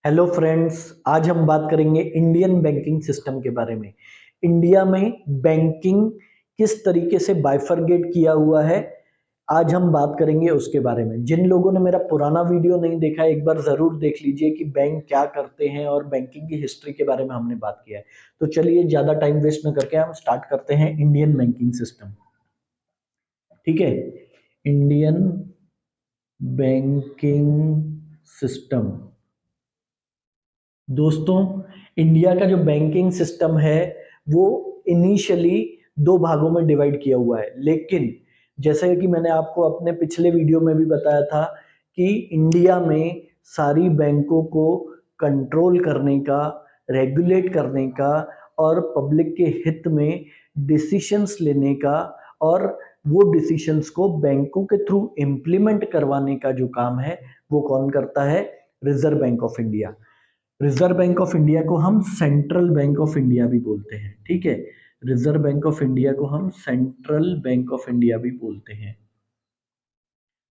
Hello friends, आज हम बात करेंगे इंडियन बैंकिंग सिस्टम के बारे में। इंडिया में बैंकिंग किस तरीके से बाइफरगेट किया हुआ है, आज हम बात करेंगे उसके बारे में। जिन लोगों ने मेरा पुराना वीडियो नहीं देखा, एक बार जरूर देख लीजिए कि बैंक क्या करते हैं और बैंकिंग की हिस्ट्री के बारे में हमने बात किया है। तो चलिए ज्यादा टाइम वेस्ट न करके हम स्टार्ट करते हैं इंडियन बैंकिंग सिस्टम। ठीक है, इंडियन बैंकिंग सिस्टम। दोस्तों, इंडिया का जो बैंकिंग सिस्टम है वो इनिशियली दो भागों में डिवाइड किया हुआ है, लेकिन जैसे कि मैंने आपको अपने पिछले वीडियो में भी बताया था कि इंडिया में सारी बैंकों को कंट्रोल करने का, रेगुलेट करने का और पब्लिक के हित में डिसीशंस लेने का और वो डिसीशंस को बैंकों के थ्रू इम्प्लीमेंट करवाने का जो काम है वो कौन करता है? Reserve bank of India. Reserve bank of India को हम सेंट्रल बैंक ऑफ इंडिया भी बोलते हैं। ठीक है, रिजर्व बैंक ऑफ इंडिया को हम सेंट्रल बैंक ऑफ इंडिया भी बोलते हैं,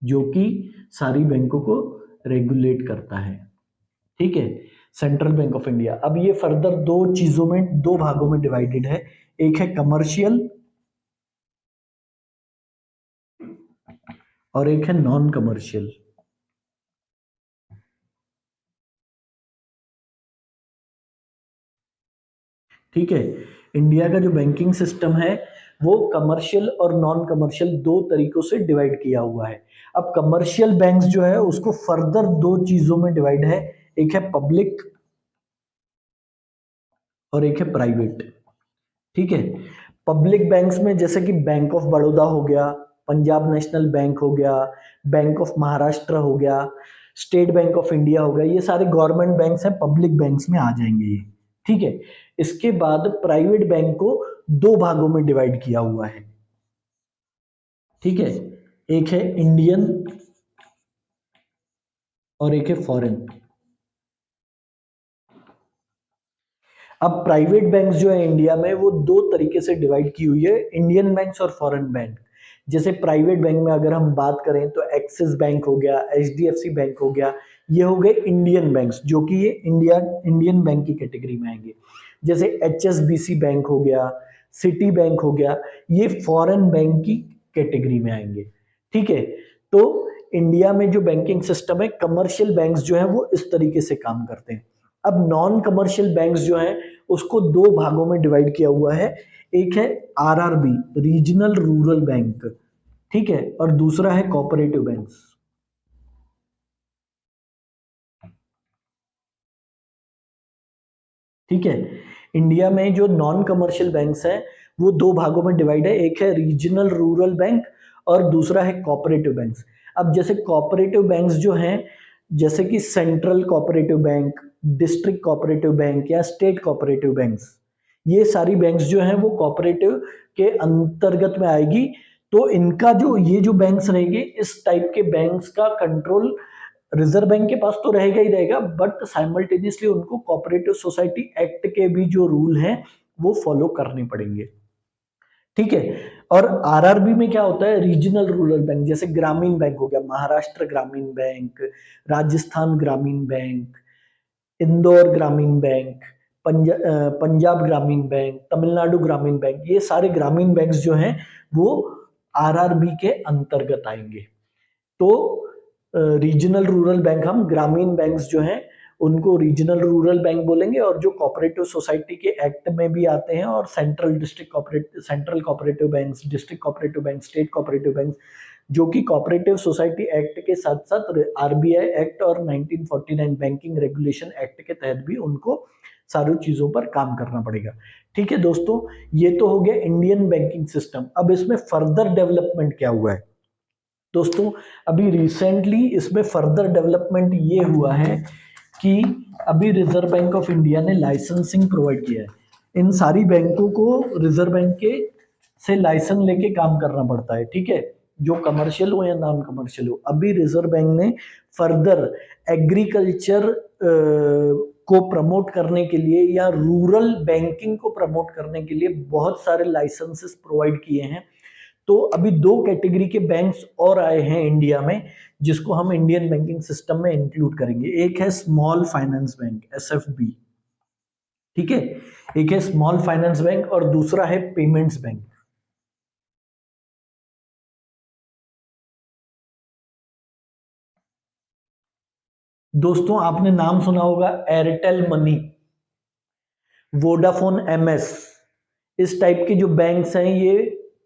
जो कि सारी बैंकों को रेगुलेट करता है। ठीक है, सेंट्रल बैंक ऑफ इंडिया। अब ये फर्दर दो चीजों में, दो भागों में डिवाइडेड है। एक है कमर्शियल और एक है नॉन कमर्शियल। ठीक है, इंडिया का जो बैंकिंग सिस्टम है वो कमर्शियल और नॉन कमर्शियल दो तरीकों से डिवाइड किया हुआ है। अब कमर्शियल बैंक्स जो है उसको फर्दर दो चीजों में डिवाइड है, एक है पब्लिक और एक है प्राइवेट। ठीक है, पब्लिक बैंक्स में जैसे कि बैंक ऑफ बड़ौदा हो गया, पंजाब नेशनल बैंक हो गया, बैंक ऑफ महाराष्ट्र हो गया, स्टेट बैंक ऑफ इंडिया हो गया, ये सारे गवर्नमेंट बैंक्स हैं, पब्लिक बैंक्स में आ जाएंगे ये। ठीक है, इसके बाद प्राइवेट बैंक को दो भागों में डिवाइड किया हुआ है। ठीक है, एक है इंडियन और एक है फॉरेन। अब प्राइवेट बैंक्स जो है इंडिया में वो दो तरीके से डिवाइड की हुई है, इंडियन बैंक्स और फॉरेन बैंक। जैसे प्राइवेट बैंक में अगर हम बात करें तो एक्सिस बैंक हो गया, एचडीएफसी बैंक हो गया, ये हो गए इंडियन बैंक्स, जो कि ये इंडियन बैंक की कैटेगरी में आएंगे। जैसे एचएसबीसी बैंक हो गया, सिटी बैंक हो गया, ये फॉरेन बैंक की कैटेगरी में आएंगे। ठीक है, तो इंडिया में जो बैंकिंग सिस्टम है, कमर्शियल बैंक्स जो है वो इस तरीके से काम करते हैं। अब नॉन कमर्शियल बैंक्स जो हैं उसको दो भागों में डिवाइड किया हुआ है। एक है आरआरबी, रीजनल रूरल बैंक। ठीक है, और दूसरा है कोऑपरेटिव बैंक्स। ठीक है, इंडिया में जो नॉन कमर्शियल बैंक्स हैं वो दो भागों में डिवाइड है, एक है रीजनल रूरल बैंक और दूसरा है कोऑपरेटिव बैंक्स। अब जैसे कोऑपरेटिव बैंक्स जो हैं, जैसे कि central cooperative bank, district cooperative bank या स्टेट कोऑपरेटिव बैंक्स, ये सारी बैंक्स जो हैं वो कोऑपरेटिव के अंतर्गत में आएगी। तो इनका जो ये जो बैंक्स रहेंगे, इस टाइप के बैंक्स का कंट्रोल रिजर्व बैंक के पास तो रहेगा ही रहेगा, बट साइमल्टेनियसली उनको कोऑपरेटिव सोसाइटी एक्ट के भी जो रूल हैं वो फॉलो करने पड़ेंगे। ठीक है, और आरआरबी में क्या होता है? रीजनल रूरल बैंक, जैसे ग्रामीण बैंक हो गया, महाराष्ट्र ग्रामीण बैंक, राजस्थान ग्रामीण बैंक, इंदौर ग्रामीण बैंक, पंजाब ग्रामीण बैंक, तमिलनाडु ग्रामीण बैंक, ये सारे ग्रामीण बैंक्स जो हैं वो आरआरबी के अंतर्गत आएंगे। तो रीजनल रूरल बैंक, हम ग्रामीण बैंक्स जो हैं उनको रीजनल रूरल बैंक बोलेंगे, और जो कोऑपरेटिव सोसाइटी के एक्ट में भी आते हैं, और central cooperative banks, district cooperative bank, state cooperative bank, जो कि कोऑपरेटिव सोसाइटी एक्ट के साथ साथ आरबीआई एक्ट और 1949 बैंकिंग रेगुलेशन एक्ट के तहत भी उनको सारी चीजों पर काम करना पड़ेगा। ठीक है दोस्तों, ये तो हो गया इंडियन बैंकिंग सिस्टम। अब इसमें फर्दर डेवलपमेंट क्या हुआ है दोस्तों? अभी रिसेंटली इसमें फर्दर डेवलपमेंट ये हुआ है कि अभी रिजर्व बैंक ऑफ इंडिया ने लाइसेंसिंग प्रोवाइड किया है। इन सारी बैंकों को रिजर्व बैंक के से लाइसेंस लेके काम करना पड़ता है। ठीक है, जो कमर्शियल हो या नॉन कमर्शियल हो। अभी रिजर्व बैंक ने फर्दर एग्रीकल्चर को प्रमोट करने के लिए या रूरल बैंकिंग को प्रमोट करने के लिए बहुत सारे लाइसेंसेस प्रोवाइड किए हैं। तो अभी दो कैटेगरी के बैंक्स और आए हैं इंडिया में, जिसको हम इंडियन बैंकिंग सिस्टम में इंक्लूड करेंगे। एक है स्मॉल फाइनेंस बैंक, SFB, ठीक है। एक है स्मॉल फाइनेंस बैंक और दूसरा है पेमेंट्स बैंक। दोस्तों आपने नाम सुना होगा एयरटेल मनी, वोडाफोन MS, इस टाइप के जो बैंक्स हैं ये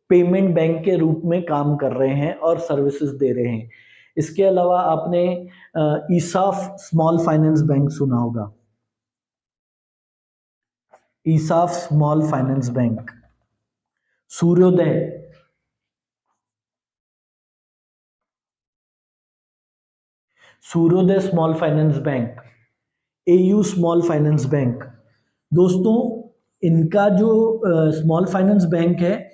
पेमेंट बैंक के रूप में काम कर रहे हैं और सर्विसेज दे रहे हैं। इसके अलावा आपने ईसाफ स्मॉल फाइनेंस बैंक सुना होगा, ईसाफ स्मॉल फाइनेंस बैंक, सूर्योदय, सूर्योदय small finance bank, AU small finance bank. दोस्तों इनका जो स्मॉल फाइनेंस बैंक है,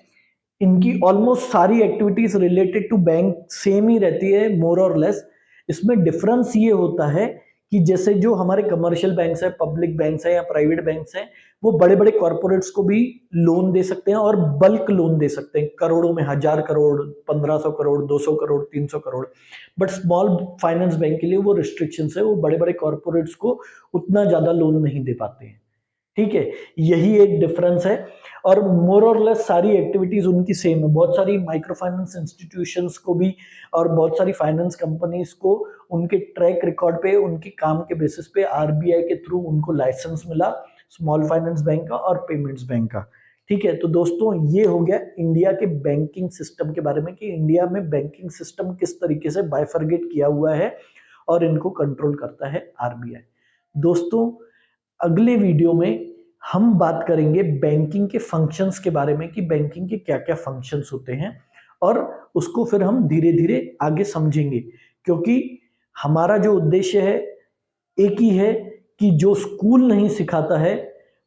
इनकी ऑलमोस्ट सारी activities related to bank same ही रहती है, मोर और लेस। इसमें डिफरेंस ये होता है कि जैसे जो हमारे कमर्शियल बैंक्स है, पब्लिक बैंक्स है या प्राइवेट बैंक्स हैं, वो बड़े बड़े कॉरपोरेट्स को भी लोन दे सकते हैं और बल्क लोन दे सकते हैं, करोड़ों में, 1000 crore, 1500 crore, 200 crore, 300 crore. But small finance bank के लिए वो रिस्ट्रिक्शंस है, वो बड़े बड़े कॉरपोरेट्स को उतना ज्यादा लोन नहीं दे पाते हैं, ठीक है। यही एक डिफरेंस है और मोर और लेस सारी एक्टिविटीज उनकी सेम है। बहुत सारी माइक्रो फाइनेंस इंस्टीट्यूशंस को भी और बहुत सारी फाइनेंस कंपनीज को उनके ट्रैक रिकॉर्ड पे, उनके काम के बेसिस पे RBI के थ्रू उनको लाइसेंस मिला, स्मॉल फाइनेंस बैंक का और पेमेंट्स बैंक का, ठीक है। तो दोस्तों ये हो गया इंडिया के बैंकिंग सिस्टम के बारे में कि इंडिया में बैंकिंग सिस्टम किस तरीके से बाइफरगेट किया हुआ है और इनको कंट्रोल करता है RBI। दोस्तों अगले वीडियो में हम बात करेंगे बैंकिंग के फंक्शंस के बारे में कि बैंकिंग के क्या क्या फंक्शंस होते हैं और उसको फिर हम धीरे धीरे आगे समझेंगे, क्योंकि हमारा जो उद्देश्य है एक ही है कि जो स्कूल नहीं सिखाता है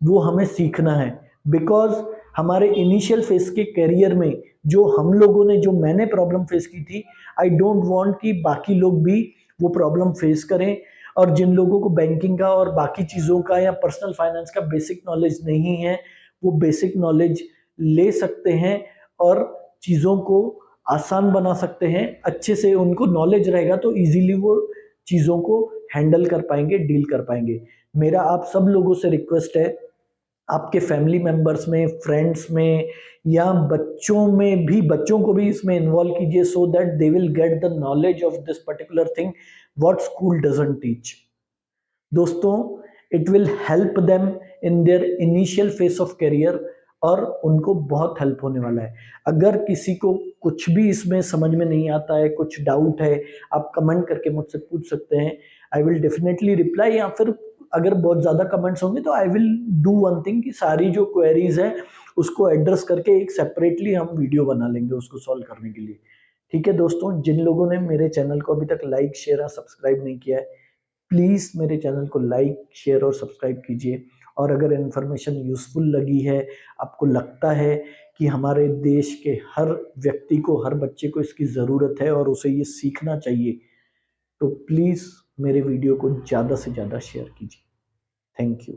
वो हमें सीखना है। बिकॉज हमारे इनिशियल फेज के करियर में जो हम लोगों ने, जो मैंने प्रॉब्लम फेस की थी, आई डोंट वांट कि बाकी लोग भी वो प्रॉब्लम फेस करें। और जिन लोगों को बैंकिंग का और बाकी चीज़ों का या पर्सनल फाइनेंस का बेसिक नॉलेज नहीं है, वो बेसिक नॉलेज ले सकते हैं और चीज़ों को आसान बना सकते हैं। अच्छे से उनको नॉलेज रहेगा तो इजीली वो चीज़ों को हैंडल कर पाएंगे, डील कर पाएंगे। मेरा आप सब लोगों से रिक्वेस्ट है, आपके फैमिली मेंबर्स में, फ्रेंड्स में या बच्चों में भी, बच्चों को भी इसमें इन्वॉल्व कीजिए so that they will get the knowledge of this particular thing what school doesn't teach. दोस्तों it will help them in their initial phase of career और उनको बहुत हेल्प होने वाला है। अगर किसी को कुछ भी इसमें समझ में नहीं आता है, कुछ डाउट है, आप कमेंट करके मुझसे पूछ सकते हैं। आई विल डेफिनेटली रिप्लाई, या फिर अगर बहुत ज़्यादा कमेंट्स होंगे तो I will do one thing कि सारी जो क्वेरीज हैं उसको एड्रेस करके एक सेपरेटली हम वीडियो बना लेंगे उसको सॉल्व करने के लिए, ठीक है। दोस्तों जिन लोगों ने मेरे चैनल को अभी तक लाइक, शेयर और सब्सक्राइब नहीं किया है, प्लीज़ मेरे चैनल को लाइक, शेयर और सब्सक्राइब कीजिए। और अगर इन्फॉर्मेशन यूज़फुल लगी है, आपको लगता है कि हमारे देश के हर व्यक्ति को, हर बच्चे को इसकी ज़रूरत है और उसे ये सीखना चाहिए, तो प्लीज़ मेरे वीडियो को ज़्यादा से ज़्यादा शेयर कीजिए। Thank you.